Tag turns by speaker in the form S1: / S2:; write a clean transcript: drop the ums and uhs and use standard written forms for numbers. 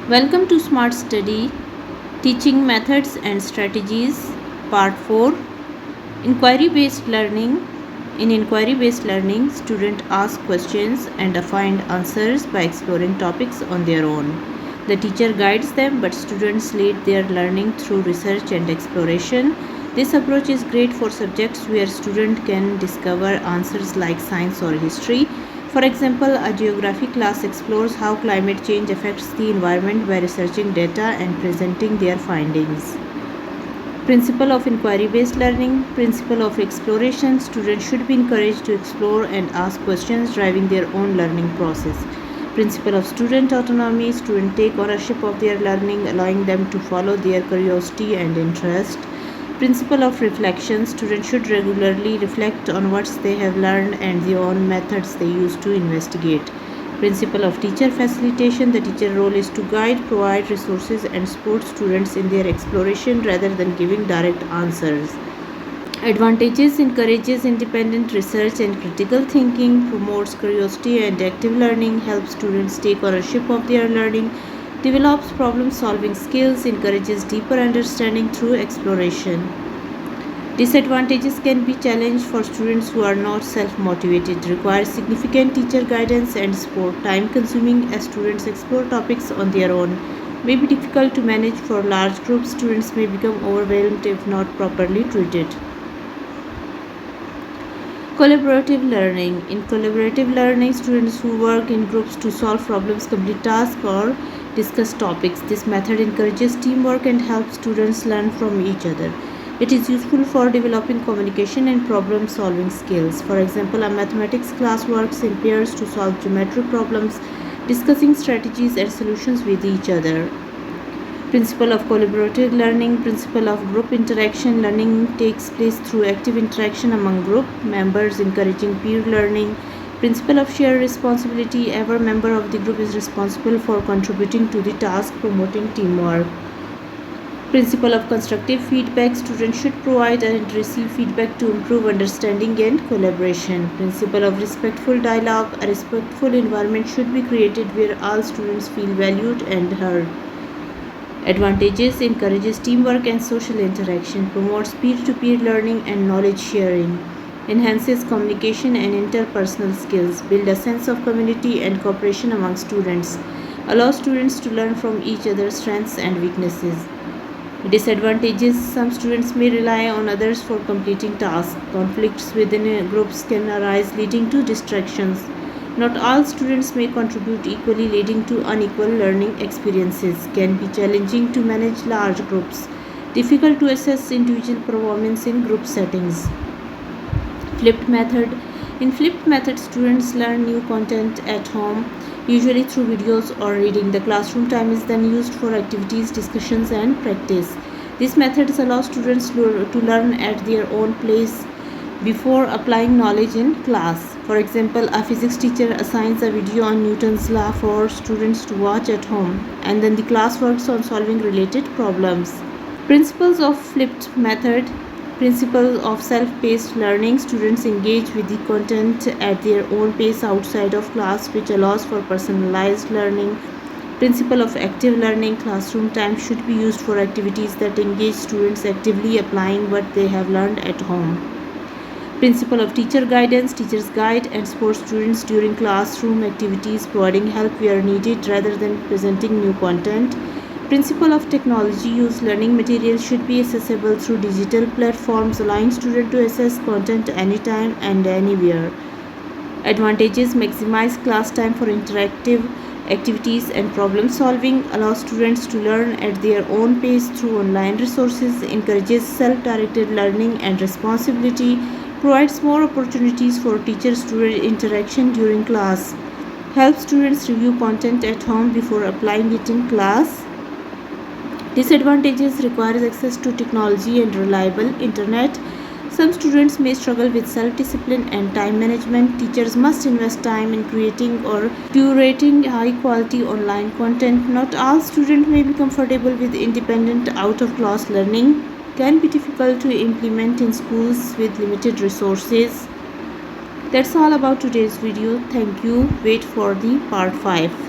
S1: Welcome to Smart Study Teaching Methods and Strategies Part 4 Inquiry Based Learning. In inquiry based learning, students ask questions and find answers by exploring topics on their own. The teacher guides them, but students lead their learning through research and exploration. This approach is great for subjects where students can discover answers like science or history. For example, a geography class explores how climate change affects the environment by researching data and presenting their findings. Principle of inquiry-based learning. Principle of exploration. Students should be encouraged to explore and ask questions, driving their own learning process. Principle of student autonomy. Students take ownership of their learning, allowing them to follow their curiosity and interest. Principle of reflection. Students should regularly reflect on what they have learned and the own methods they use to investigate. Principle of teacher facilitation. The teacher role is to guide, provide resources and support students in their exploration rather than giving direct answers. Advantages: encourages independent research and critical thinking, promotes curiosity and active learning, helps students take ownership of their learning, develops problem solving skills, encourages deeper understanding through exploration. Disadvantages can be challenge for students who are not self-motivated, require significant teacher guidance and support, time consuming as students explore topics on their own, may be difficult to manage for large groups, students may become overwhelmed if not properly treated. Collaborative learning. In collaborative learning, students who work in groups to solve problems, complete tasks, or discuss topics. This method encourages teamwork and helps students learn from each other. It is useful for developing communication and problem solving skills. For example, a mathematics class works in pairs to solve geometric problems, discussing strategies and solutions with each other. Principle of collaborative learning. Principle of group interaction. Learning takes place through active interaction among group members, encouraging peer learning. Principle of shared responsibility. Every member of the group is responsible for contributing to the task, promoting teamwork. Principle of constructive feedback. Students should provide and receive feedback to improve understanding and collaboration. Principle of respectful dialogue. A respectful environment should be created where all students feel valued and heard. Advantages: encourages teamwork and social interaction, promotes peer-to-peer learning and knowledge sharing, enhances communication and interpersonal skills, builds a sense of community and cooperation among students, allows students to learn from each other's strengths and weaknesses. Disadvantages: some students may rely on others for completing tasks. Conflicts within groups can arise, leading to distractions. Not all students may contribute equally, leading to unequal learning experiences. Can be challenging to manage large groups. Difficult to assess individual performance in group settings. Flipped method. In flipped method, students learn new content at home, usually through videos or reading. The classroom time is then used for activities, discussions, and practice. These methods allow students to learn at their own pace before applying knowledge in class. For example, a physics teacher assigns a video on Newton's law for students to watch at home, and then the class works on solving related problems. Principles of flipped method. Principle of self-paced learning. Students engage with the content at their own pace outside of class, which allows for personalized learning. Principle of active learning. Classroom time should be used for activities that engage students actively applying what they have learned at home. Principle of teacher guidance. Teachers guide and support students during classroom activities, providing help where needed rather than presenting new content. Principle of technology use. Learning materials should be accessible through digital platforms, allowing students to access content anytime and anywhere. Advantages: maximize class time for interactive activities and problem solving, allow students to learn at their own pace through online resources, encourages self-directed learning and responsibility, provides more opportunities for teacher-student interaction during class, helps students review content at home before applying it in class. Disadvantages: requires access to technology and reliable internet. Some students may struggle with self-discipline and time management. Teachers must invest time in creating or curating high-quality online content. Not all students may be comfortable with independent out-of-class learning. Can be difficult to implement in schools with limited resources. That's all about today's video. Thank you. Wait for the part 5.